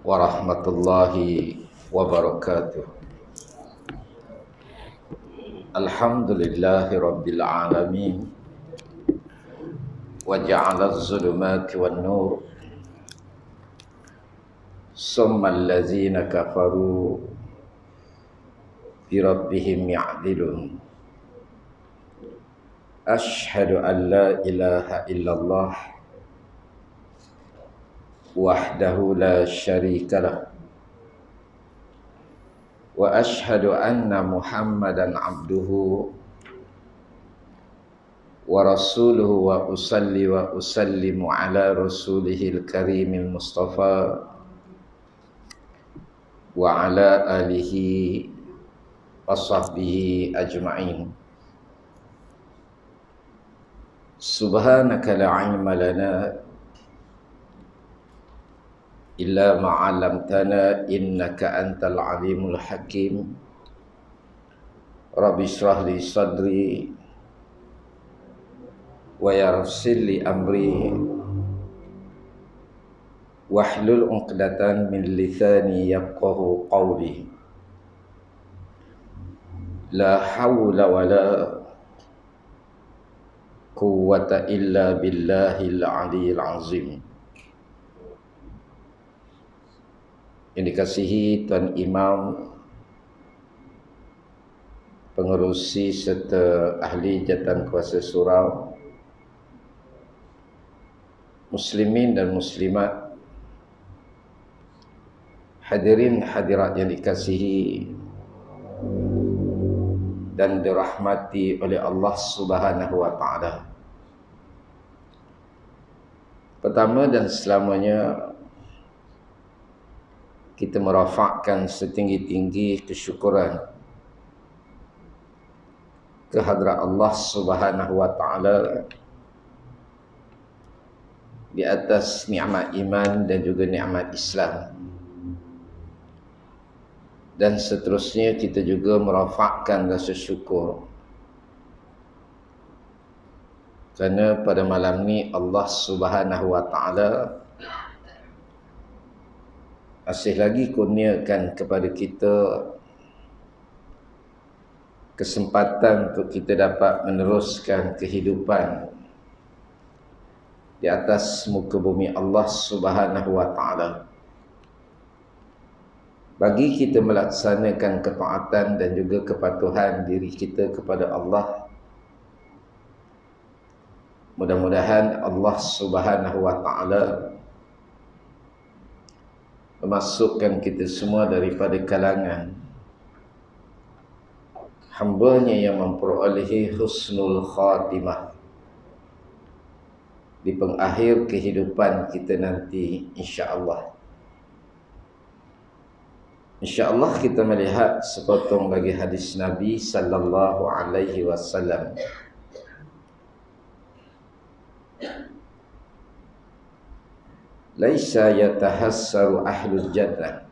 warahmatullahi wabarakatuh. Alhamdulillahi rabbil alamin wa ja'ala az-zulumati wan nur summa allazina kafaru bi rabbihim ya'dilun. Ashhadu an la ilaha illallah wahdahu la syarika lah wa ashhadu anna Muhammadan abduhu wa rasuluhu wa usalli wa usallimu ala rasulihil karimil mustafa wa ala alihi wa sahbihi ajma'in. Subhanaka la ilma lana illa ma 'allamtana innaka antal alimul hakim. Rabbi shrah li sadri wa yassir li amri wahlul 'uqdatan min lisani yafqahu qawli. La hawla wala quwwata illa billahil aliyyil azim. Yang dikasihi Tuan Imam, pengerusi serta ahli jawatan kuasa surau, muslimin dan muslimat, hadirin hadirat yang dikasihi dan dirahmati oleh Allah Subhanahu wa taala. Pertama dan selamanya, kita merafakkan setinggi-tinggi kesyukuran kehadrat Allah Subhanahu wa taala di atas nikmat iman dan juga nikmat Islam. Dan seterusnya kita juga merafakkan rasa syukur kerana pada malam ni Allah Subhanahu wa taala masih lagi kurniakan kepada kita kesempatan untuk kita dapat meneruskan kehidupan di atas muka bumi Allah Subhanahu wa taala, bagi kita melaksanakan ketaatan dan juga kepatuhan diri kita kepada Allah. Mudah-mudahan Allah Subhanahu wa taala memasukkan kita semua daripada kalangan hamba-Nya yang memperolehi husnul khatimah di pengakhir kehidupan kita nanti, insya-Allah. InsyaAllah kita melihat sepotong bagi hadis Nabi sallallahu alaihi wasallam. Laisa yatahassaru ahlul jannah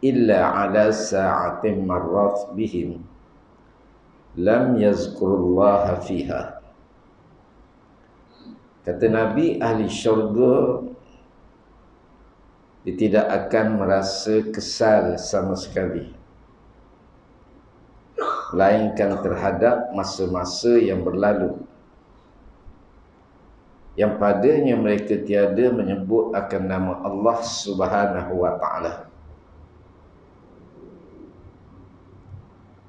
illa ala sa'atin marrat bihim lam yazkurullaha fiha. Kata Nabi, ahli syurga dia tidak akan merasa kesal sama sekali, melainkan terhadap masa-masa yang berlalu yang padanya mereka tiada menyebut akan nama Allah Subhanahu wa taala.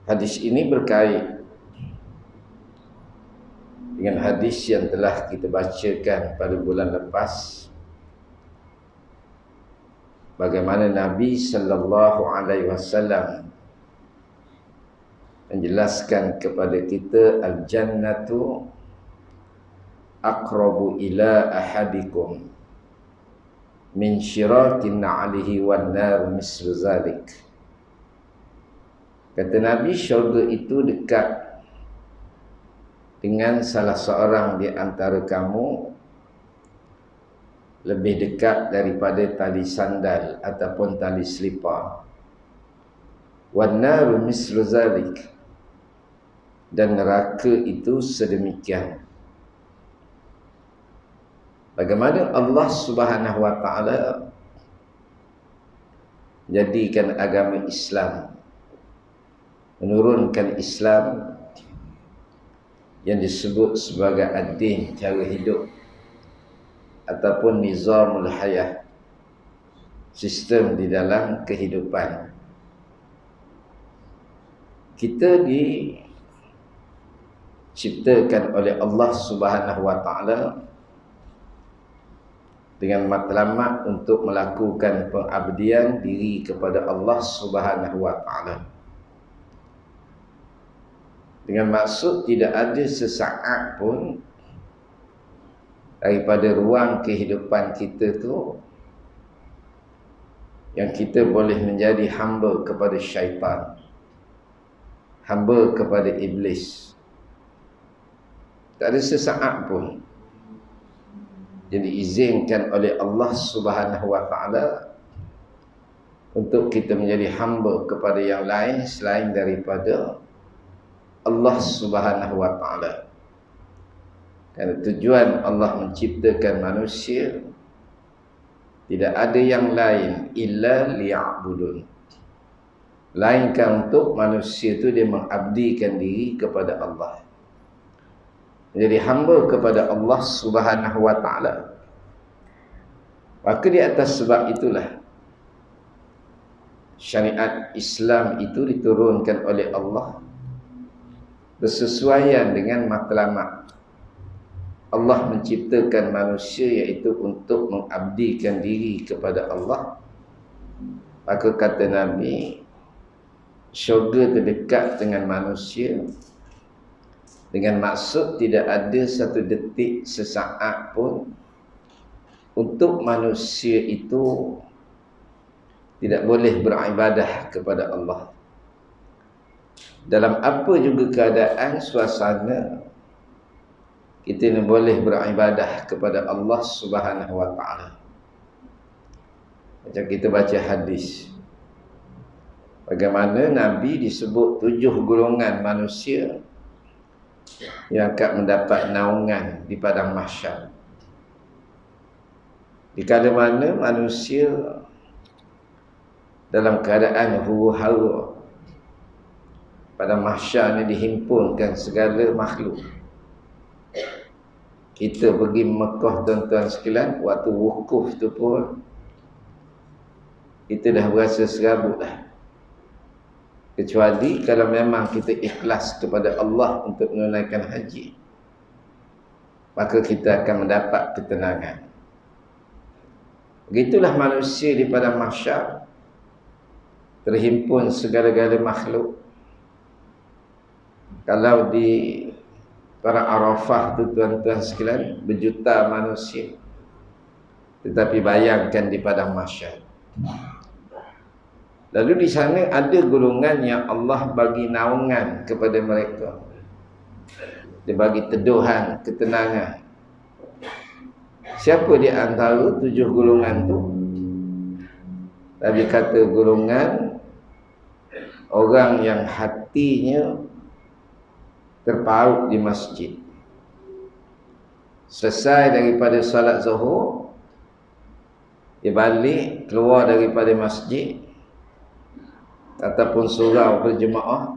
Hadis ini berkait dengan hadis yang telah kita bacakan pada bulan lepas, bagaimana Nabi sallallahu alaihi wasallam menjelaskan kepada kita al-jannatu aqrabu ila ahadikum min syirakin na'alihi wan nar mislu zalik. Kata Nabi, syurga itu dekat dengan salah seorang di antara kamu lebih dekat daripada tali sandal ataupun tali selipar. Wan naru mislu zalik, dan neraka itu sedemikian. Bagaimana Allah Subhanahu wa taala jadikan agama Islam, menurunkan Islam yang disebut sebagai ad-din, cara hidup ataupun nizamul hayah, sistem di dalam kehidupan. Kita diciptakan oleh Allah Subhanahu wa taala dengan matlamat untuk melakukan pengabdian diri kepada Allah Subhanahu wa taala. Dengan maksud tidak ada sesaat pun daripada ruang kehidupan kita tu yang kita boleh menjadi hamba kepada syaitan, hamba kepada iblis. Tak ada sesaat pun yang diizinkan oleh Allah Subhanahu wa taala untuk kita menjadi hamba kepada yang lain selain daripada Allah Subhanahu wa taala. Kerana tujuan Allah menciptakan manusia tidak ada yang lain illa liya'budun, melainkan untuk manusia itu dia mengabdikan diri kepada Allah, menjadi hamba kepada Allah Subhanahu wa taala. Maka di atas sebab itulah syariat Islam itu diturunkan oleh Allah bersesuaian dengan matlamat Allah menciptakan manusia, iaitu untuk mengabdikan diri kepada Allah. Maka kata Nabi, syurga terdekat dengan manusia dengan maksud tidak ada satu detik sesaat pun untuk manusia itu tidak boleh beribadah kepada Allah. Dalam apa juga keadaan suasana, kita ni boleh beribadah kepada Allah Subhanahu wa taala. Macam kita baca hadis, bagaimana Nabi disebut 7 golongan manusia yang akan mendapat naungan di padang mahsyar. Di kala mana manusia dalam keadaan huru-hara, pada mahsyar ni dihimpunkan segala makhluk. Kita pergi Mekah tuan-tuan sekalian, waktu wukuf tu pun kita dah berasa serabut dah. Kecuali kalau memang kita ikhlas kepada Allah untuk menunaikan haji, maka kita akan mendapat ketenangan. Begitulah manusia di padang mahsyar, terhimpun segala-gala makhluk. Kalau di para Arafah tu tuan-tuan sekalian, berjuta manusia. Tetapi bayangkan di padang mahsyar. Lalu di sana ada golongan yang Allah bagi naungan kepada mereka. Dia bagi teduhan, ketenangan. Siapa di antara 7 golongan tu? Nabi kata golongan orang yang hatinya terpaut di masjid. Selesai daripada salat zuhur, dia balik, keluar daripada masjid ataupun surau berjemaah,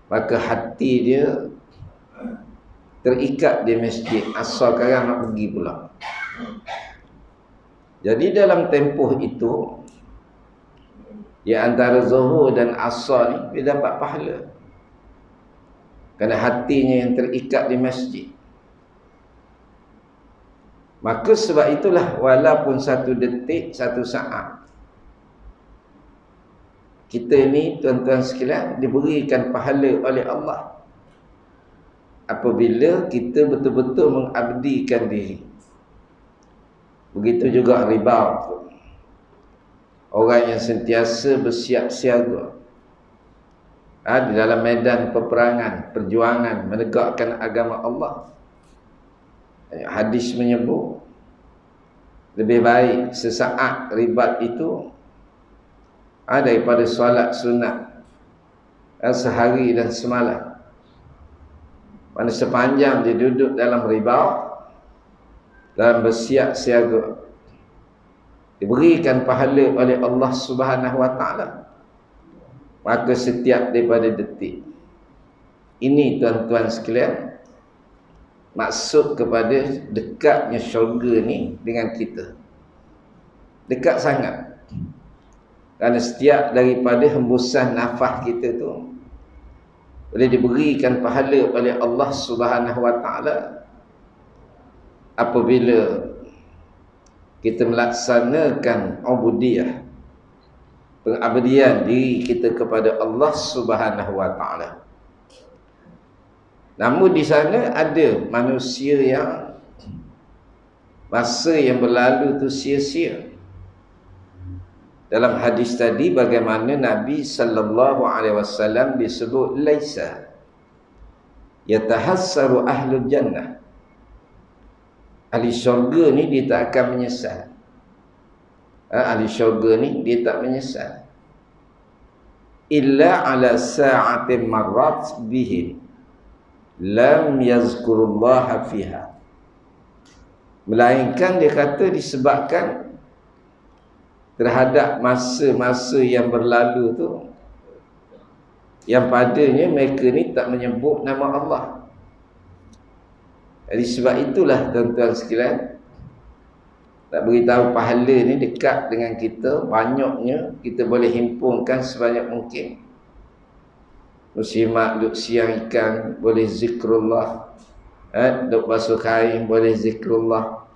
maka hati dia terikat di masjid, asal sekarang nak pergi pula. Jadi dalam tempoh itu, di antara zuhur dan asar ni, dia dapat pahala. Kerana hatinya yang terikat di masjid. Maka sebab itulah, walaupun satu detik, satu saat, kita ni tuan-tuan sekalian diberikan pahala oleh Allah apabila kita betul-betul mengabdikan diri. Begitu juga riba, orang yang sentiasa bersiap siaga di dalam medan peperangan, perjuangan menegakkan agama Allah. Hadis menyebut lebih baik sesaat ribat itu daripada solat sunat sehari dan semalam. Mana sepanjang dia duduk dalam riba, dalam bersiap siaga, diberikan pahala oleh Allah Subhanahu wa taala. Maka setiap daripada detik ini, tuan-tuan sekalian, maksud kepada dekatnya syurga ni dengan kita. Dekat sangat. Kerana setiap daripada hembusan nafas kita tu boleh diberikan pahala oleh Allah Subhanahu wa taala apabila kita melaksanakan ubudiyah, pengabdian diri kita kepada Allah Subhanahu wa taala. Namun di sana ada manusia yang masa yang berlalu tu sia-sia. Dalam hadis tadi bagaimana Nabi sallallahu alaihi wasallam disebut laisa yatahassaru ahlul jannah. Ahli syurga ni dia tak akan menyesal. Ahli syurga ni dia tak menyesal. Illa ala sa'atin marrat bihim lam yazkurullaha fiha. Melainkan dia kata disebabkan terhadap masa-masa yang berlalu tu yang padanya mereka ni tak menyebut nama Allah. Jadi sebab itulah tuan-tuan sekalian, tak beritahu pahala ni dekat dengan kita, banyaknya kita boleh himpunkan sebanyak mungkin. Muslimat duk siang ikan boleh zikrullah, duk basuh kain boleh zikrullah,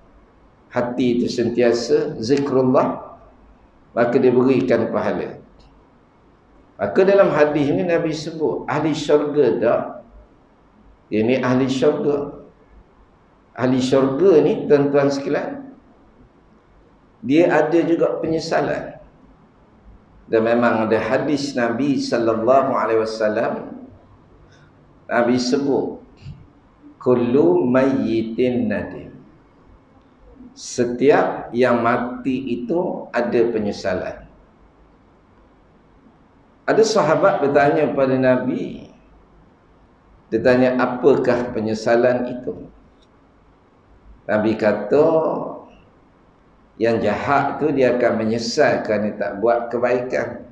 hati itu sentiasa zikrullah, maka dia berikan pahala. Maka dalam hadis ni Nabi sebut ahli syurga dah. Ini ahli syurga. Ahli syurga ni tuan-tuan sekalian, dia ada juga penyesalan. Dan memang ada hadis Nabi sallallahu alaihi wasallam, Nabi sebut kullu mayyitin nadim. Setiap yang mati itu ada penyesalan. Ada sahabat bertanya kepada Nabi, dia tanya apakah penyesalan itu? Nabi kata yang jahat tu dia akan menyesal kerana tak buat kebaikan.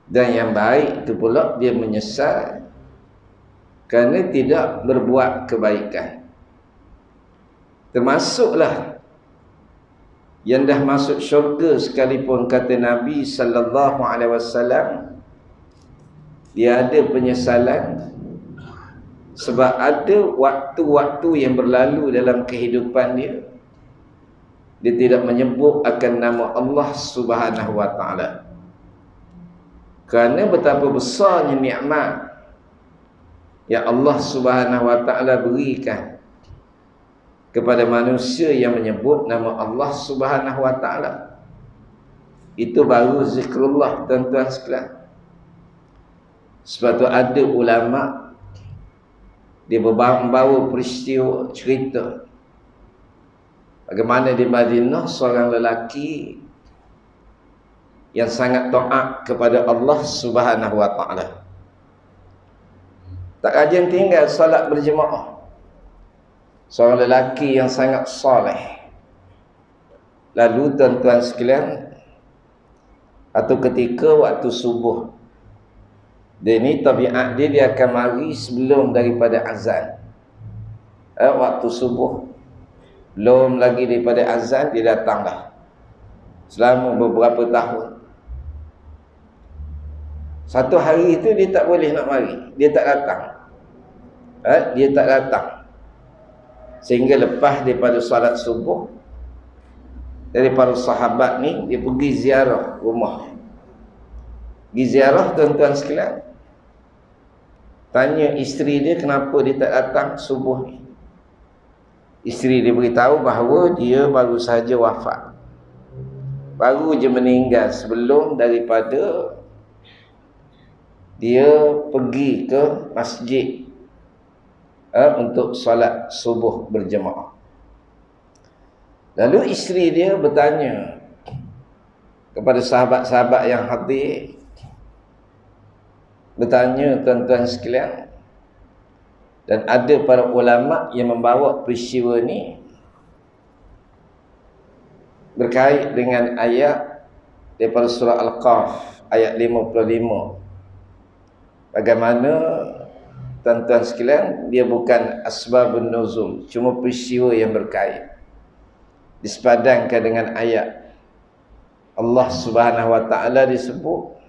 Dan yang baik tu pula dia menyesal kerana tidak berbuat kebaikan. Termasuklah yang dah masuk syurga sekalipun, kata Nabi sallallahu alaihi wasallam, dia ada penyesalan sebab ada waktu-waktu yang berlalu dalam kehidupan dia, dia tidak menyebut akan nama Allah Subhanahu wa taala. Kerana betapa besarnya nikmat yang Allah Subhanahu wa taala berikan kepada manusia yang menyebut nama Allah Subhanahu wa taala. Itu baru zikrullah, tuan-tuan sekalian. Sebab tu ada ulama dia membawa peristiwa cerita bagaimana di Madinah seorang lelaki yang sangat taat kepada Allah Subhanahu wa taala. Tak rajin tinggal solat berjemaah. Seorang lelaki yang sangat soleh. Lalu tuan-tuan sekalian, atau ketika waktu subuh, dia ni tabiat dia akan mari sebelum daripada azan. Waktu subuh belum lagi daripada azan dia datanglah. Selama beberapa tahun. Satu hari itu dia tak boleh nak mari, dia tak datang. Dia tak datang. Sehingga lepas daripada solat subuh, daripada sahabat ni dia pergi ziarah rumah. Pergi ziarah, tuan-tuan sekalian, tanya isteri dia kenapa dia tak datang subuh ni. Isteri dia beritahu bahawa dia baru sahaja wafat, baru je meninggal sebelum daripada dia pergi ke masjid untuk solat subuh berjemaah. Lalu isteri dia bertanya kepada sahabat-sahabat yang hadir, bertanya, tuan-tuan sekalian, dan ada para ulama yang membawa peristiwa ni berkait dengan ayat daripada surah Al-Qaf ayat 55. Bagaimana tuan-tuan sekalian, dia bukan asbabun nuzul, cuma peristiwa yang berkait disepadankan dengan ayat. Allah Subhanahu wa taala disebut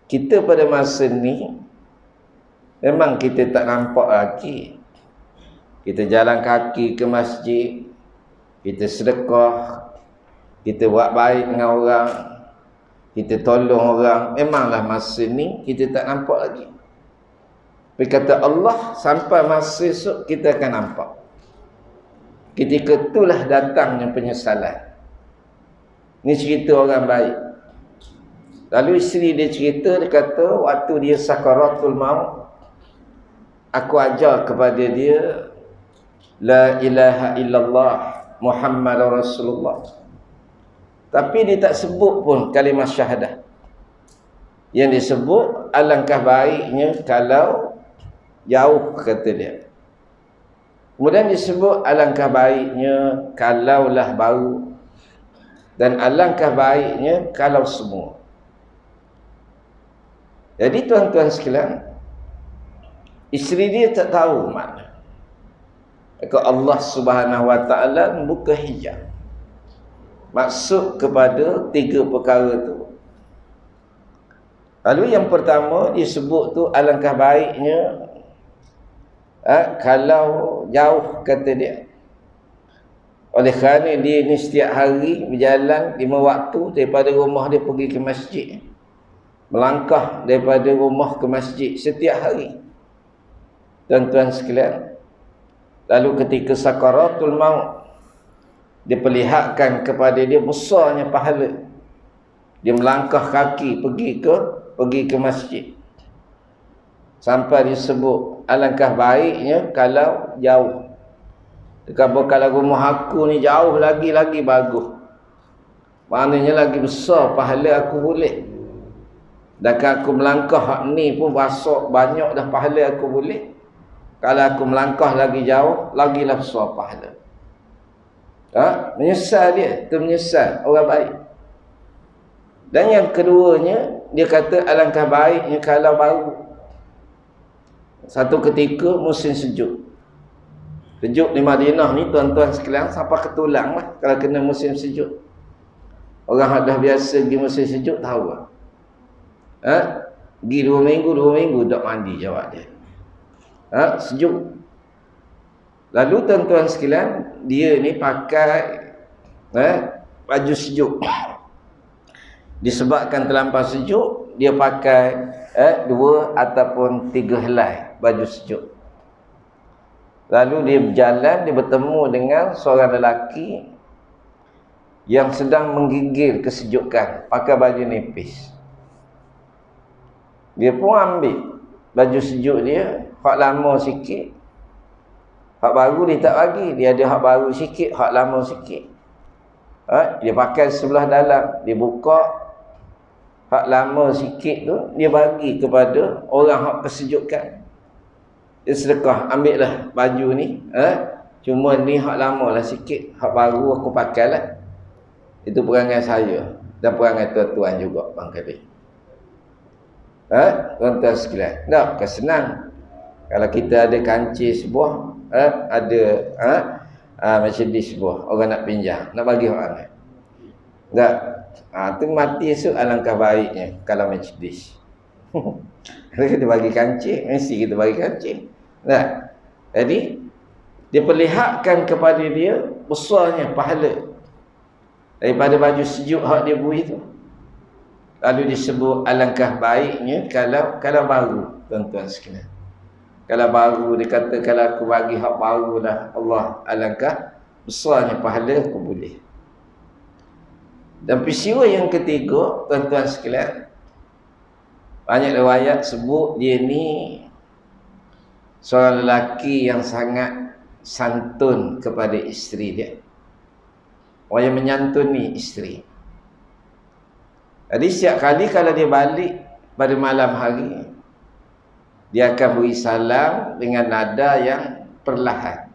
kita pada masa ni memang kita tak nampak lagi. Kita jalan kaki ke masjid, kita sedekah, kita buat baik dengan orang, kita tolong orang. Memanglah masa ni kita tak nampak lagi. Tapi kata Allah, sampai masa esok kita akan nampak. Ketika itulah datangnya penyesalan. Ini cerita orang baik. Lalu isteri dia cerita, dia kata waktu dia sakaratul maut, aku ajar kepada dia la ilaha illallah Muhammadur Rasulullah. Tapi dia tak sebut pun kalimah syahadah. Yang disebut alangkah baiknya kalau jauh, kata dia. Kemudian disebut alangkah baiknya kalaulah baru, dan alangkah baiknya kalau semua. Jadi tuan-tuan sekalian, isteri dia tak tahu makna. Maka Allah Subhanahu wa taala membuka hijab. Maksud kepada 3 perkara tu. Lalu yang pertama disebut tu alangkah baiknya kalau jauh, kata dia. Oleh kerana dia ni setiap hari berjalan 5 waktu daripada rumah dia pergi ke masjid. Melangkah daripada rumah ke masjid setiap hari. Tuan-tuan sekalian, lalu ketika sakaratul maut, diperlihatkan kepada dia besarnya pahala. Dia melangkah kaki pergi ke masjid. Sampai disebut alangkah baiknya kalau jauh. Kalau rumah aku ni jauh lagi bagus. Maknanya lagi besar pahala aku boleh. Dan kalau aku melangkah hak ni pun banyak dah pahala aku boleh. Kalau aku melangkah lagi jauh, lagilah besar pahala. Menyesal dia, itu menyesal orang baik. Dan yang keduanya, dia kata alangkah baiknya kalau baru. Satu ketika musim sejuk. Sejuk di Madinah ni tuan-tuan sekalian sampai ke tulang lah kalau kena musim sejuk. Orang dah biasa pergi musim sejuk tahu lah. Pergi 2 minggu tak mandi, jawab dia. Sejuk. Lalu tuan-tuan sekalian, dia ni pakai baju sejuk. Disebabkan terlampau sejuk, dia pakai 2 ataupun 3 helai baju sejuk. Lalu dia berjalan, dia bertemu dengan seorang lelaki yang sedang menggigil kesejukan, pakai baju nipis. Dia pun ambil baju sejuk dia, hak lama sikit. Hak baru dia tak bagi, dia ada hak baru sikit, hak lama sikit. Dia pakai sebelah dalam, dia buka hak lama sikit tu, dia bagi kepada orang hak kesejukan. Dia sedekah, ambil lah baju ni. Cuma ni hak lama lah sikit, hak baru aku pakai lah. Itu perangai saya dan perangai tuan-tuan juga bangkali. Tuan-tuan sekalian, tak kesenang. Kalau kita ada kancil sebuah, ada macam di sebuah, orang nak pinjam, nak bagi orang. Tak, tu mati esok alangkah baiknya kalau macam dis. Kalau kita bagi kancil, mesti kita bagi kancil. Nah, jadi dia perlihatkan kepada dia besarnya pahala daripada baju sejuk hak dia beri tu. Lalu disebut alangkah baiknya kalau baru, tuan-tuan sekalian. Kalau baru, dia kata kalau aku bagi hak baru lah, Allah, alangkah besarnya pahala aku boleh. Dan peristiwa yang ketiga, tuan-tuan sekalian, banyak riwayat sebut dia ni seorang lelaki yang sangat santun kepada isteri dia. Orang yang menyantuni isteri. Jadi setiap kali kalau dia balik pada malam hari, dia akan beri salam dengan nada yang perlahan.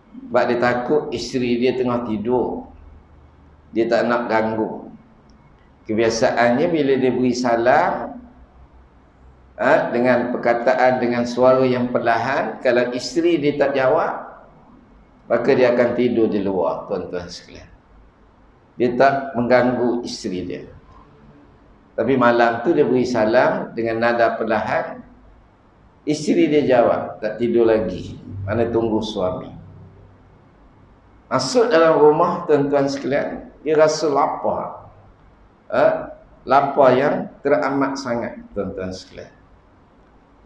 Sebab dia takut isteri dia tengah tidur. Dia tak nak ganggu. Kebiasaannya bila dia beri salam, dengan perkataan, dengan suara yang perlahan, kalau isteri dia tak jawab, maka dia akan tidur di luar, tuan-tuan sekalian. Dia tak mengganggu isteri dia. Tapi malam tu dia beri salam dengan nada perlahan, isteri dia jawab, tak tidur lagi, mana tunggu suami. Masuk dalam rumah, tuan-tuan sekalian, dia rasa lapar. Lapar yang teramat sangat, tuan-tuan sekalian.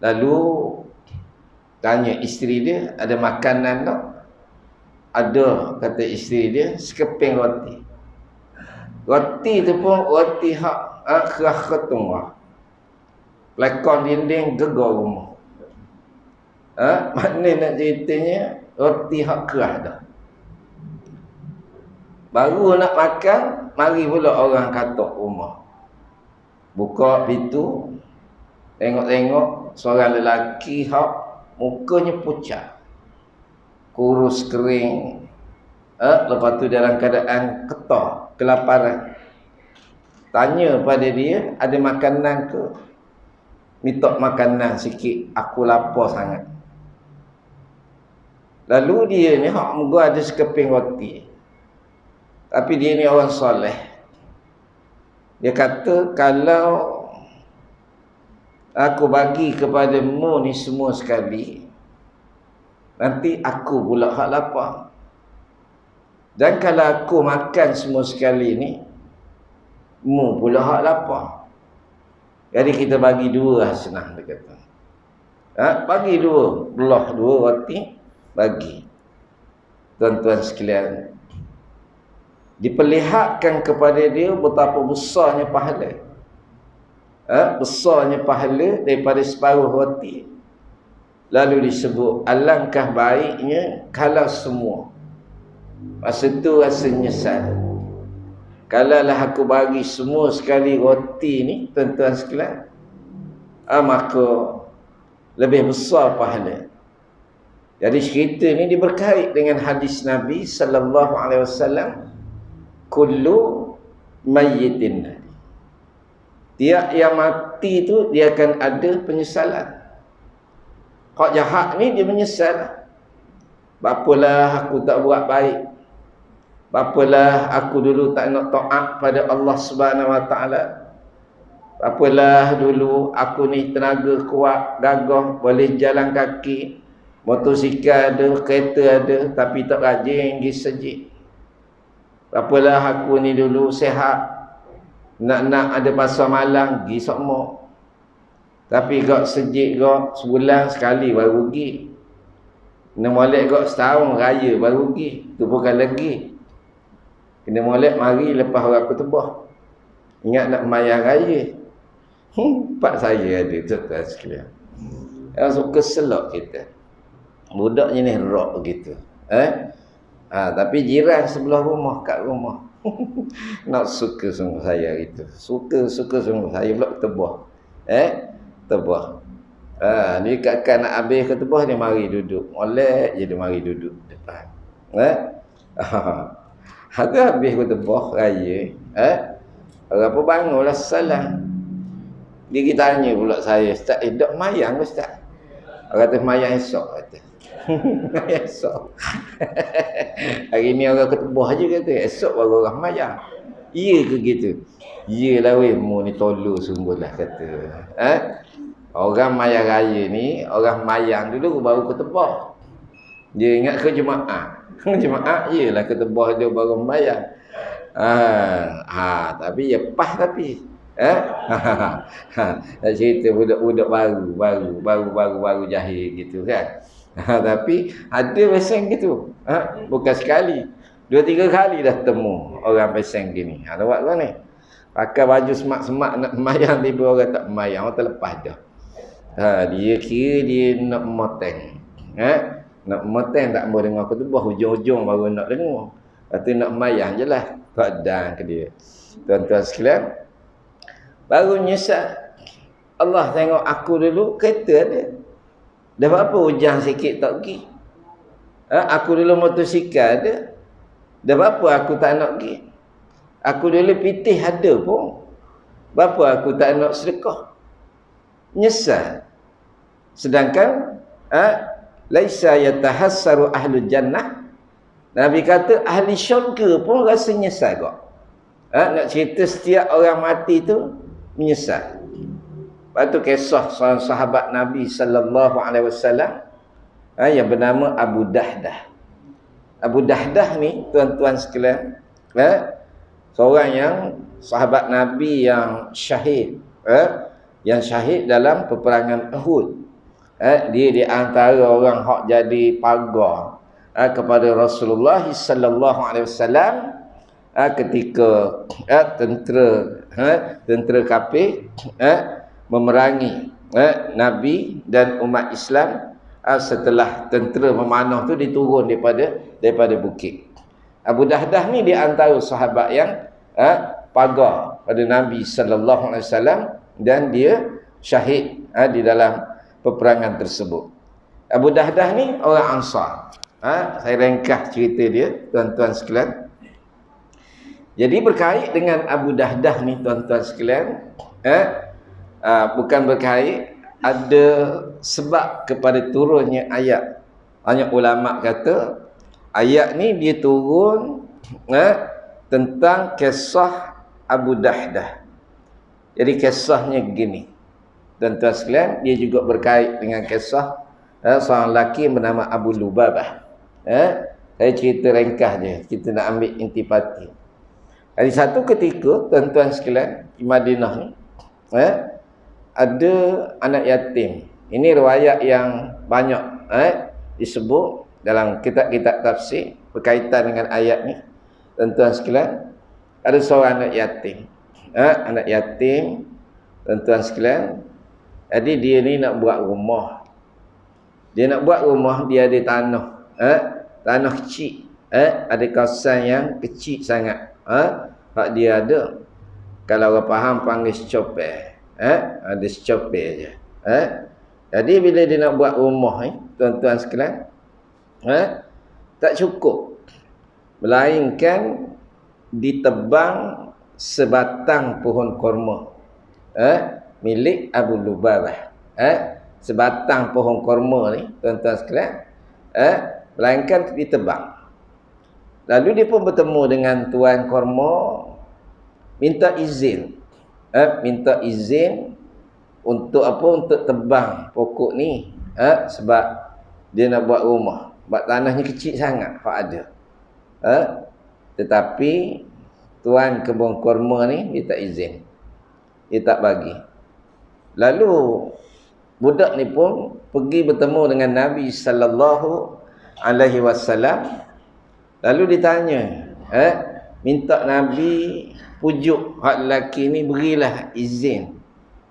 Lalu tanya isteri dia, ada makanan tak? Ada, kata isteri dia, sekeping roti. Roti tu pun roti hak kerah ketung. Pelakon dinding gegar rumah. Mana nak ceritanya, roti hak kerah dah. Baru nak makan, mari pula orang katok rumah. Buka pintu, tengok-tengok seorang lelaki hak mukanya pucat, kurus kering, lepas tu dalam keadaan ketar, kelaparan. Tanya pada dia, ada makanan ke? Minta makanan sikit, aku lapar sangat. Lalu dia ni hak muka ada sekeping roti. Tapi dia ni orang soleh. Dia kata, kalau aku bagi kepadamu ni semua sekali, nanti aku pula hak lapar. Dan kalau aku makan semua sekali ni, mu pula hak lapar. Jadi kita bagi dua lah, senang dia kata. Bagi dua, belah dua roti, bagi. Tuan-tuan sekalian, diperlihatkan kepada dia betapa besarnya pahala. Besarnya pahala daripada separuh roti. Lalu disebut, alangkah baiknya kalau semua. Masa tu rasa nyesal. Kalaulah aku bagi semua sekali roti ni, tuan-tuan sekalian, maka lebih besar pahala. Jadi cerita ni berkait dengan hadis Nabi sallallahu alaihi wasallam, kullu mayyitin. Tiap yang mati tu dia akan ada penyesalan. Hak jahat ni dia menyesal. Bapalah aku tak buat baik. Bapalah aku dulu tak nak taat pada Allah Subhanahu Wa Taala. Bapalah dulu aku ni tenaga kuat, gagah, boleh jalan kaki, motosikal ada, kereta ada, tapi tak rajin pergi masjid. Apalah aku ni dulu sehat, nak ada pasar malam pergi sokmo. Tapi gak sejik gak sebulan sekali baru pergi. Kena molek gak setahun raya baru pergi. Tu bukan lagi. Kena molek mari lepas orang ketubah. Ingat nak mayang raya. Pak saya ada tuan-tuan sekalian. Yang suka selok kita. Budaknya ni rock begitu. Tapi jiran sebelah rumah, kat rumah. Nak suka sungguh saya gitu. Suka sungguh saya pula tebah. Tebah. Ni kakak nak habis ke tebah, dia mari duduk. Molek je dia mari duduk depan. Ada habis ke tebah raya. Orang apa bangunlah salam. Dia tanya pula saya, Ustaz, dak mayang ke Ustaz? Orang kata mayang esok kata. Esok. Hari ni orang ketebah je kata, esok baru orang mayang. Iya ke gitu? Iyalah weh, mu ni tolol sungguhlah kata. Orang mayang raya ni, orang mayang dulu baru ketebah. Dia ingat ke Jumaat. Jumaat iyalah ketebah dia baru mayang. Tapi ya pah tapi. Nak cerita budak-budak baru jahil gitu kan. Tapi ada peseng gitu. Bukan sekali, 2-3 kali dah temu orang peseng gini. Nampak kan ni? Pakai baju semak-semak nak mayang, tiba orang tak mayang, orang terlepas dah. Dia kira dia nak moteng. Nak moteng tak mau dengar khutbah, hujung-hujung baru nak dengar. Lepas tu nak mayang je lah. Padang ke dia. Tuan-tuan sekalian, baru nyesal. Allah tengok aku dulu, kereta ada. Dah apa hujan sikit tak pergi. Aku dulu motosikal ada. Dah berapa aku tak nak pergi. Aku dulu pitih ada pun. Berapa aku tak nak sedekah. Menyesal. Sedangkan laisa yatahassaru ahlul jannah. Nabi kata ahli syurga pun rasa menyesal kok. Nak cerita setiap orang mati tu menyesal. Lepas tu kisah seorang sahabat Nabi sallallahu alaihi wasallam yang bernama Abu Dahdah. Abu Dahdah ni tuan-tuan sekalian, seorang yang sahabat Nabi yang syahid, yang syahid dalam peperangan Uhud. Dia di antara orang hak jadi pagar kepada Rasulullah sallallahu alaihi wasallam ketika tentera kafir memerangi Nabi dan umat Islam setelah tentera memanah tu diturun daripada bukit. Abu Dahdah ni di antara sahabat yang pagar pada Nabi sallallahu alaihi wasallam dan dia syahid di dalam peperangan tersebut. Abu Dahdah ni orang Ansar. Saya ringkas cerita dia tuan-tuan sekalian. Jadi berkait dengan Abu Dahdah ni tuan-tuan sekalian, bukan berkait, ada sebab kepada turunnya ayat. Banyak ulama kata ayat ni dia turun tentang kisah Abu Dahdah. Jadi kisahnya gini tuan-tuan sekalian, dia juga berkait dengan kisah seorang lelaki bernama Abu Lubabah. Saya cerita ringkas je, kita nak ambil intipati. Hari satu ketika tuan-tuan sekalian di Madinah ni ada anak yatim. Ini riwayat yang banyak disebut dalam kitab-kitab tafsir berkaitan dengan ayat ni. Tuan-tuan sekalian, ada seorang anak yatim. Anak yatim, tuan-tuan sekalian. Jadi dia ni nak buat rumah. Dia nak buat rumah, dia ada tanah. Tanah kecil. Ada kawasan yang kecil sangat. Hak dia ada. Kalau orang faham panggil secopel. Ada secopel je. Jadi bila dia nak buat rumah ni, tuan-tuan sekalian, tak cukup. Melainkan ditebang sebatang pohon korma. Milik Abu Lubabah. Sebatang pohon korma ni, tuan-tuan sekalian, melainkan ditebang. Lalu dia pun bertemu dengan tuan korma, minta izin. Minta izin untuk apa? Untuk tebang pokok ni. Sebab dia nak buat rumah. Sebab tanahnya kecil sangat, hak ada. Tetapi tuan kebun korma ni dia tak izin. Dia tak bagi. Lalu budak ni pun pergi bertemu dengan Nabi sallallahu alaihi wasallam. Lalu ditanya, minta Nabi pujuk hak lelaki ni berilah izin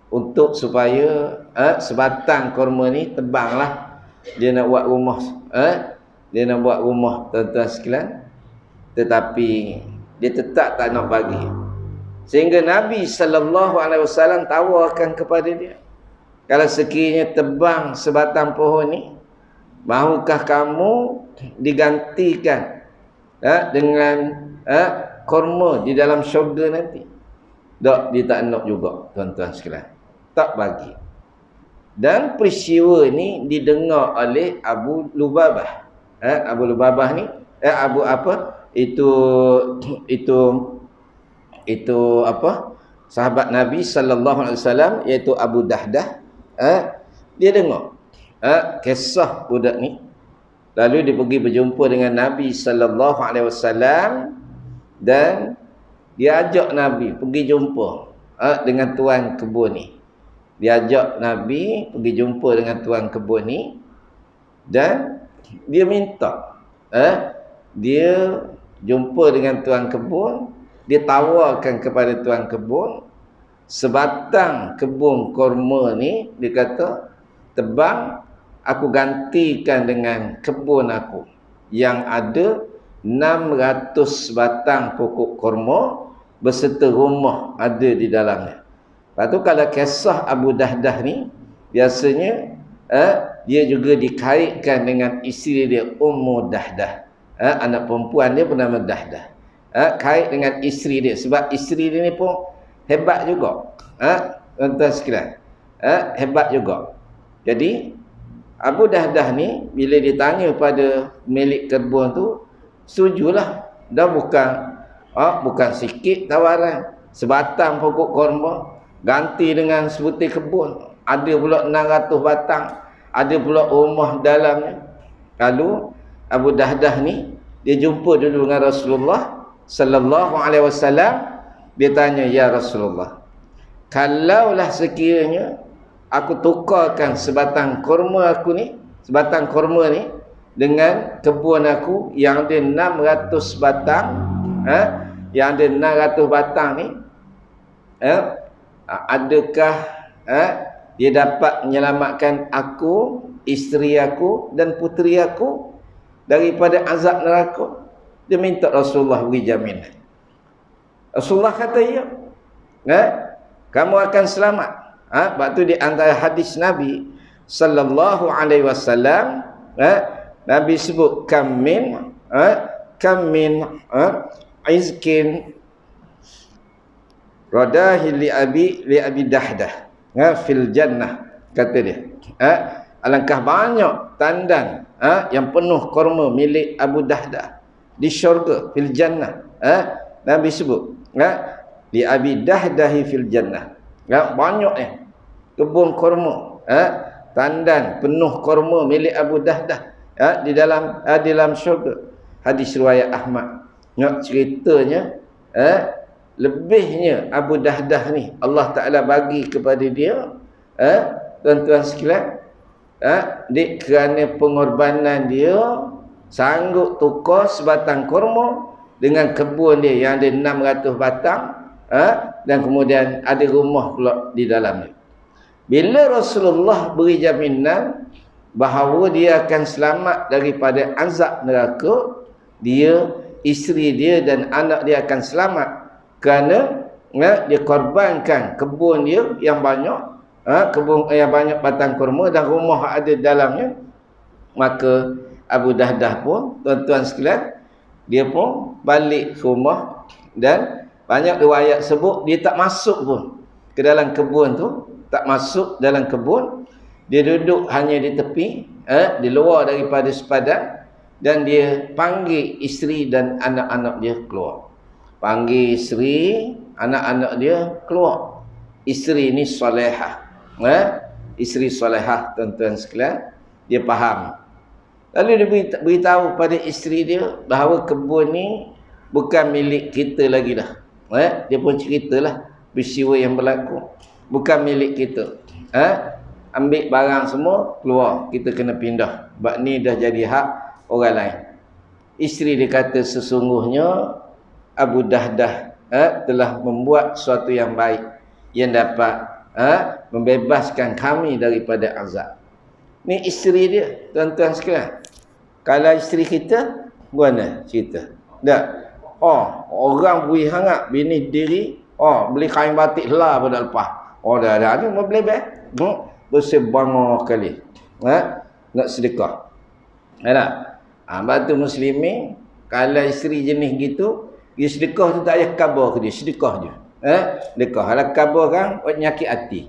untuk supaya sebatang korma ni tebanglah. Dia nak buat rumah. Dia nak buat rumah tuan-tuan sekalian. Tetapi dia tetap tak nak bagi. Sehingga Nabi sallallahu alaihi wasallam tawarkan kepada dia, kalau sekiranya tebang sebatang pohon ni, mahukah kamu digantikan dengan korma di dalam syurga nanti? Tak, dia tak nak juga tuan-tuan sekalian. Tak bagi. Dan peristiwa ni didengar oleh Abu Lubabah. Abu Lubabah ni Abu apa? Itu apa? Sahabat Nabi sallallahu alaihi wasallam, iaitu Abu Dahdah. Dia dengar kisah budak ni. Lalu dia pergi berjumpa dengan Nabi sallallahu alaihi wasallam dan dia ajak Nabi pergi jumpa dengan tuan kebun ni. Dia ajak Nabi pergi jumpa dengan tuan kebun ni dan dia minta dia jumpa dengan tuan kebun, dia tawarkan kepada tuan kebun sebatang kebun korma ni, dia kata, tebang, aku gantikan dengan kebun aku yang ada 600 batang pokok korma beserta rumah ada di dalamnya. Lepas tu kalau kisah Abu Dahdah ni biasanya dia juga dikaitkan dengan isteri dia Ummu Dahdah. Anak perempuan dia bernama Dahdah. Kait dengan isteri dia, sebab isteri dia ni pun hebat juga. Tuan-tuan sekalian, hebat juga. Jadi Abu Dahdah ni bila ditanya pada milik kebun tu, setujulah. Dah bukan sikit tawaran, sebatang pokok korma ganti dengan sebutir kebun. Ada pula 600 batang, ada pula rumah dalamnya. Lalu Abu Dahdah ni dia jumpa dulu dengan Rasulullah sallallahu alaihi wasallam. Dia tanya, ya Rasulullah, kalaulah sekiranya aku tukarkan sebatang korma ni dengan kebun aku yang ada 600 batang, yang ada 600 batang ni, adakah dia dapat menyelamatkan aku, isteri aku dan puteri aku daripada azab neraka? Dia minta Rasulullah beri jaminan. Rasulullah kata, ya, kamu akan selamat. Sebab tu di antara hadis Nabi sallallahu alaihi wasallam, Nabi sebut kam min izkin radahi li abi Dahdah fil jannah, kata dia. Alangkah banyak tandan yang penuh korma milik Abu Dahdah di syurga, fil jannah. Nabi sebut li abi Dahdahi fil jannah. Banyak kebun korma, tandan penuh korma milik Abu Dahdah di dalam syurga. Hadis riwayat Ahmad. Ceritanya lebihnya Abu Dahdah ni Allah Ta'ala bagi kepada dia, tuan-tuan sekalian, kerana pengorbanan dia sanggup tukar sebatang korma dengan kebun dia yang ada 600 batang, dan kemudian ada rumah pula di dalamnya. Bila Rasulullah beri jaminan bahawa dia akan selamat daripada azab neraka, dia, isteri dia dan anak dia akan selamat kerana dia korbankan kebun dia yang banyak, kebun yang banyak batang kurma dan rumah ada dalamnya. Maka Abu Dahdah pun, tuan-tuan sekalian, dia pun balik ke rumah, dan banyak riwayat sebut dia tak masuk pun ke dalam kebun tu, tak masuk dalam kebun. Dia duduk hanya di tepi, di luar daripada sepadan, dan dia panggil isteri dan anak-anak dia keluar. Panggil isteri, anak-anak dia keluar. Isteri ni solehah, isteri solehah, tuan-tuan sekalian, dia faham. Lalu dia beritahu pada isteri dia bahawa kebun ni bukan milik kita lagi dah. Dia pun ceritalah peristiwa yang berlaku. Bukan milik kita. Ambil barang semua, keluar. Kita kena pindah. Sebab ni dah jadi hak orang lain. Isteri dia kata, sesungguhnya Abu Dahdah telah membuat sesuatu yang baik yang dapat membebaskan kami daripada azab. Ni isteri dia, tuan-tuan sekalian. Kalau isteri kita, mana cerita? Tak. Orang beri hangat bini diri, beli kain batik lah pada lepas. Dah ni mau beli beg. Bersebangor kali. Nak sedekah. Ada. Batu muslimin, kalau isteri jenis gitu, dia sedekah tu tak payah khabar ke dia, sedekah je. Sedekah. Kalau khabar kan, nyakit hati.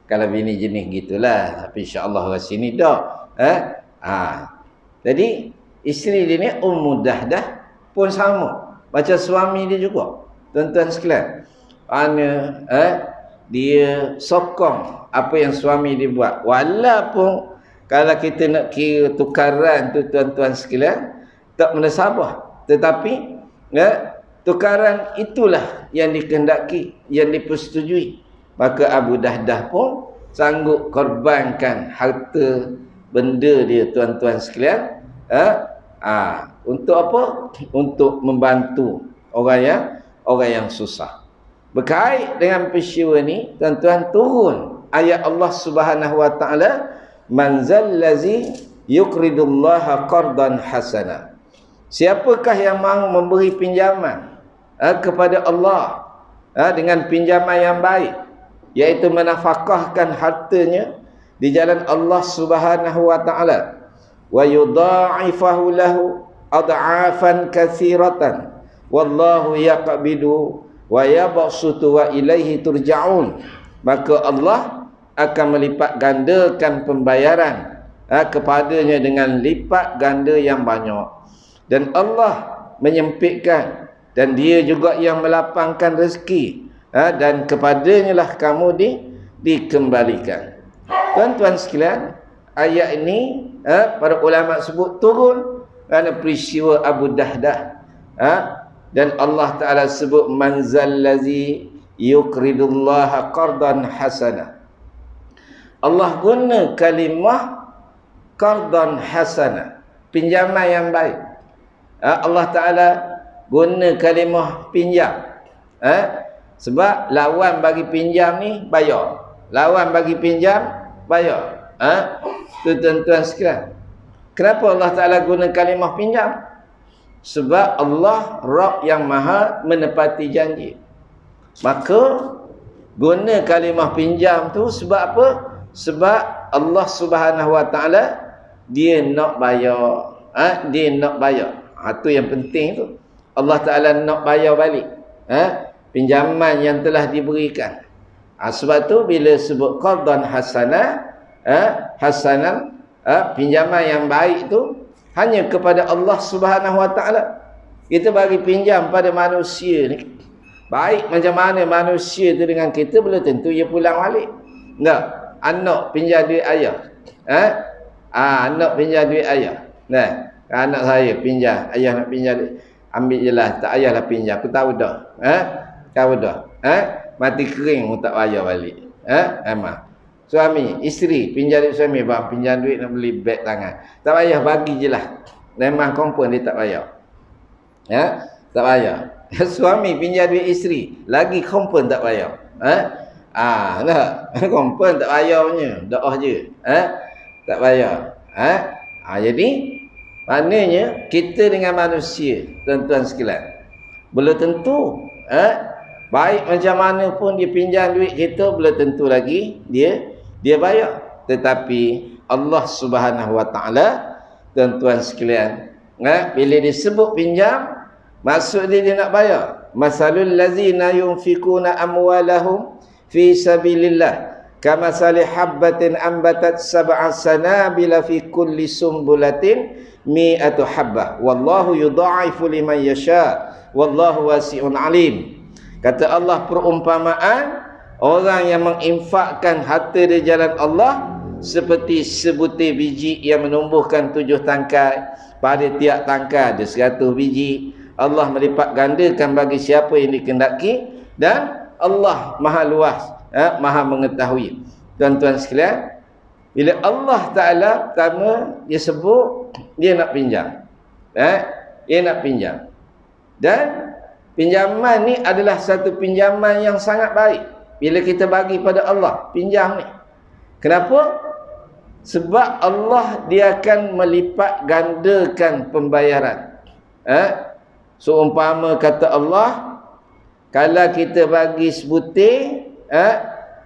Kalau bini jenis gitulah. Tapi insya-Allah orang sini dah. Jadi isteri dia ni Ummu Dahdah pun sama macam suami dia juga, tuan-tuan sekalian. Dia sokong apa yang suami dia buat, walaupun kalau kita nak kira tukaran tu, tuan-tuan sekalian, tak menasabah, tetapi tukaran itulah yang dikehendaki, yang dipersetujui. Maka Abu Dahdah pun sanggup korbankan harta benda dia, tuan-tuan sekalian, untuk apa? Untuk membantu orang yang susah. Berkait dengan peristiwa ni, tuan-tuan, turun ayat Allah Subhanahu wa taala, man zallazi yuqridullaha qardan hasana. Siapakah yang mahu memberi pinjaman kepada Allah dengan pinjaman yang baik, iaitu menafkahkan hartanya di jalan Allah Subhanahu wa taala, wa yudha'ifahu lahu ad'afan katsiratan wallahu yaqbidu wa yabsutu wa ilaihi turja'un. Maka Allah akan melipat gandakan pembayaran kepadanya dengan lipat ganda yang banyak, dan Allah menyempitkan, dan dia juga yang melapangkan rezeki, dan kepadanya lah kamu dikembalikan. Tuan-tuan sekalian, ayat ini para ulama sebut turun kerana peristiwa Abu Dahdah, dan Allah Ta'ala sebut manzallazi yuqridullaha qardan hasana. Allah guna kalimah qardan hasana, pinjaman yang baik. Allah Ta'ala guna kalimah pinjam, sebab lawan bagi pinjam ni bayar. Lawan bagi pinjam bayar. Tuan-tuan sekalian, kenapa Allah Ta'ala guna kalimah pinjam? Sebab Allah Rabb yang maha menepati janji. Maka guna kalimah pinjam tu sebab apa? Sebab Allah Subhanahu wa taala dia nak bayar. Dia nak bayar. Itu yang penting tu. Allah Ta'ala nak bayar balik pinjaman yang telah diberikan. Sebab tu bila sebut qardan hasanah, hasanah, pinjaman yang baik tu hanya kepada Allah Subhanahu wa taala. Kita bagi pinjam pada manusia ni, baik macam mana manusia tu dengan kita, belum tentu dia pulang balik. Enggak, anak pinjam duit ayah. Anak pinjam duit ayah. Nah, anak saya pinjam, ayah nak pinjam duit, ambil je lah, tak ayahlah pinjam, aku tahu dah. Tahu dah. Mati kering pun tak bayar balik. Emang suami, isteri pinjam duit suami, bang pinjam duit nak beli beg tangan, tak payah, bagi je lah. Memang confirm dia tak bayar. Tak bayar. Suami pinjam duit isteri, lagi confirm tak bayar. Nah, confirm tak bayar punya, doa je. Tak bayar. Jadi maknanya kita dengan manusia, tuan-tuan sekalian, belum tentu baik macam mana pun dia pinjam duit kita, belum tentu lagi dia bayar. Tetapi Allah Subhanahu wa taala, tuan-tuan sekalian, bila disebut pinjam, maksud dia nak bayar. Masalul ladzina yunfikuna amwalahum fi sabilillah kamathali habbatin ambatat sab'a sanabila fi kulli sumbulatin mi'atu habbah wallahu yudha'ifu liman yasha wallahu wasi'un alim. Kata Allah, perumpamaan orang yang menginfakkan harta di jalan Allah seperti sebutir biji yang menumbuhkan 7 tangkai. Pada tiap tangkai ada 100 biji. Allah melipat gandakan bagi siapa yang dikehendaki, dan Allah maha luas, maha mengetahui. Tuan-tuan sekalian, bila Allah Ta'ala pertama dia sebut dia nak pinjam, dia nak pinjam, dan pinjaman ni adalah satu pinjaman yang sangat baik bila kita bagi pada Allah pinjam ni. Kenapa? Sebab Allah dia akan melipat gandakan pembayaran. Seumpama kata Allah, kalau kita bagi sebutir,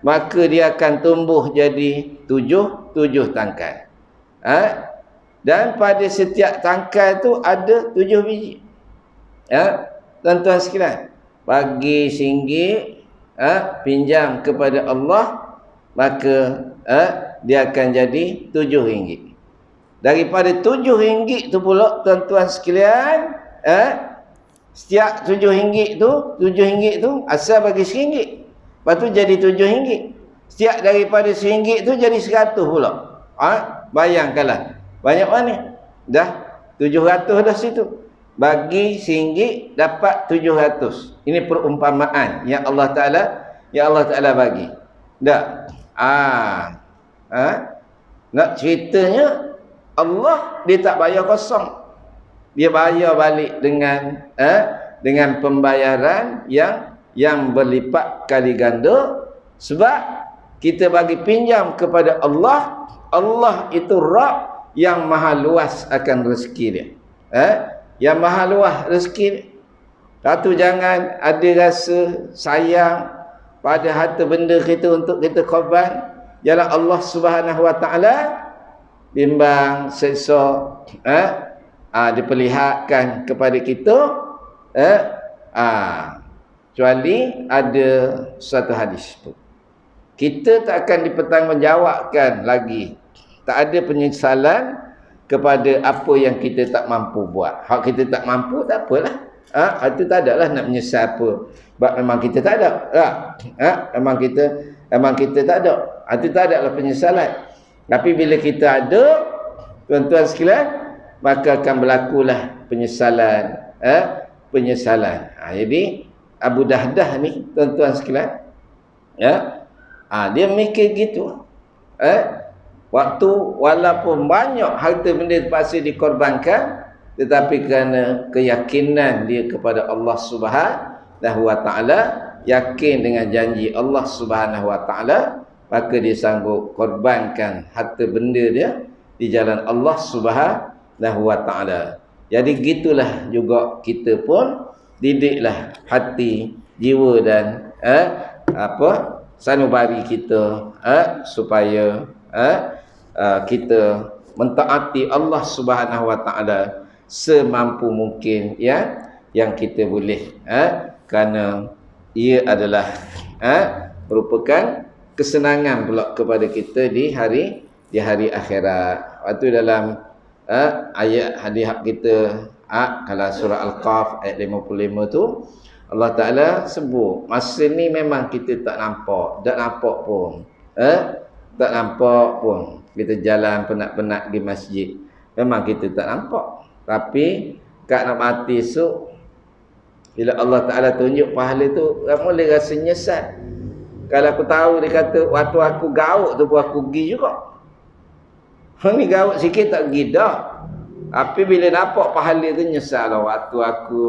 maka dia akan tumbuh jadi 7 tangkai. Dan pada setiap tangkai tu ada 7 biji. Tuan-tuan sekalian, bagi RM1, pinjam kepada Allah, maka dia akan jadi RM7. Daripada RM7 tu pula, tuan-tuan sekalian, setiap RM7 tu asal bagi RM1, lepas tu jadi RM7. Setiap daripada RM1 tu jadi RM100 pula. Bayangkanlah banyak mana, dah RM700 dah situ. Bagi RM1 dapat RM700. Ini perumpamaan yang Allah Ta'ala bagi. Dah. Nak ceritanya, Allah dia tak bayar kosong. Dia bayar balik dengan pembayaran yang berlipat kali ganda. Sebab kita bagi pinjam kepada Allah, Allah itu Rabb yang maha luas akan rezeki dia. Yang maha luas rezeki dia. Satu, jangan ada rasa sayang pada harta benda kita untuk kita korban. jalan Allah Subhanahu wa taala, bimbang seksa diperlihatkan kepada kita, kecuali ada satu hadis pun. Kita tak akan dipertanggungjawabkan lagi. Tak ada penyesalan kepada apa yang kita tak mampu buat. Hak kita tak mampu, tak apalah. Itu tak ada lah nak menyesal apa. Sebab memang kita tak ada. Memang kita tak ada. Itu tak ada lah penyesalan. Tapi bila kita ada, tuan-tuan sekalian, maka akan berlakulah penyesalan. Penyesalan. Jadi Abu Dahdah ni, tuan-tuan sekalian, dia mikir gitu. Waktu walaupun banyak harta benda terpaksa dikorbankan, tetapi kerana keyakinan dia kepada Allah Subhanahu wa taala, yakin dengan janji Allah Subhanahu wa taala, maka dia sanggup korbankan harta benda dia di jalan Allah Subhanahu wa taala. Jadi gitulah juga kita pun didiklah hati, jiwa dan sanubari kita supaya kita mentaati Allah Subhanahu wa taala semampu mungkin yang kita boleh, kerana ia adalah merupakan kesenangan pula kepada kita di hari akhirat. Waktu dalam ayat hadis kita, kalau surah Al-Qaf ayat 55 tu, Allah Ta'ala sebut masa ni memang kita tak nampak pun, tak nampak pun. Kita jalan penat-penat di masjid, memang kita tak nampak. Tapi kat nak mati esok, bila Allah Ta'ala tunjuk pahala tu, mula rasa nyesal. Kalau aku tahu dia kata waktu aku gaut tu pun aku pergi juga. Ni gaut sikit tak pergi dah. Tapi bila nampak pahala tu nyesal lah. Waktu aku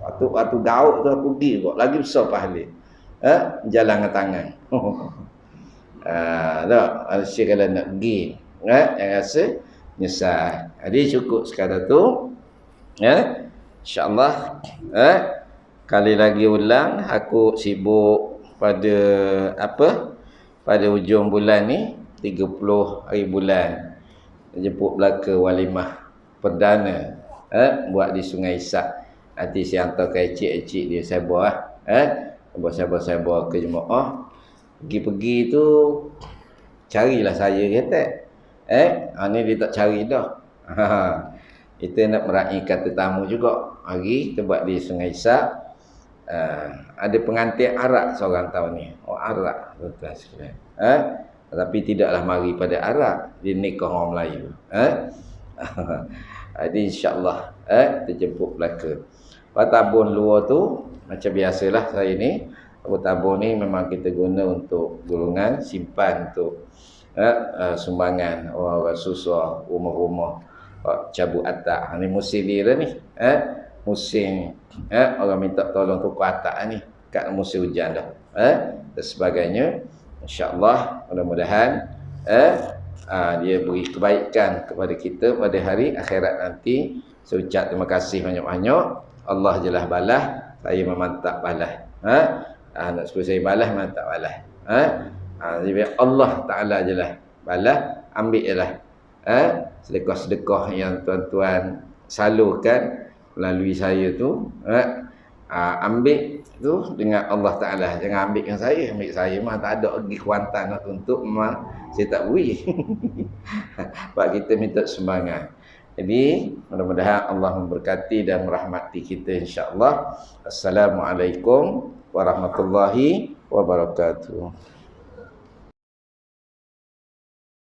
waktu gaut tu aku pergi juga. Lagi besar pahala. Jalan dengan tangan. Tak, manusia kalau nak pergi, yang rasa nyesal. Jadi cukup sekadar tu. InsyaAllah kali lagi ulang, aku sibuk pada hujung bulan ni, 30 hari bulan, jemput belaka walimah perdana buat di Sungai Isak. Nanti saya hantar ke ecik-ecik dia sabar sabar ke jemaah. Pergi-pergi tu carilah saya kata. Ni dia tak cari dah. Kita nak meraihkan tetamu juga. Hari kita buat di Sungai Isak. Ada pengantin Arak seorang tahun ni. Arak, tuan-tuan sekalian. Tapi tidaklah mari pada Arak, dia nikah orang Melayu. Jadi insya-Allah kita jemput belaka. Tabung luar tu macam biasalah saya ni. Tabung ni memang kita guna untuk golongan simpan untuk sumbangan orang susah, rumah-rumah cabut atak. Ni musim dia ni. Musim orang minta tolong tukar atak ni kat musim hujan dah. Dan sebagainya. InsyaAllah mudah-mudahan dia beri kebaikan kepada kita pada hari akhirat nanti. Saya ucap terima kasih banyak-banyak. Allah jelah balas, saya memang tak balas. Nak suruh saya balas memang tak balas. Jadi Allah Ta'ala jelah balas, ambil jelah sedekah-sedekah yang tuan-tuan salurkan melalui saya tu. Ambil tu dengan Allah Ta'ala. Jangan ambil dengan saya. Ambil saya mah tak ada lagi kuantan nak tuntut, memang saya tak beri. Sebab kita minta sumbangan. Jadi mudah-mudahan Allah memberkati dan merahmati kita insya-Allah. Assalamualaikum warahmatullahi wabarakatuh.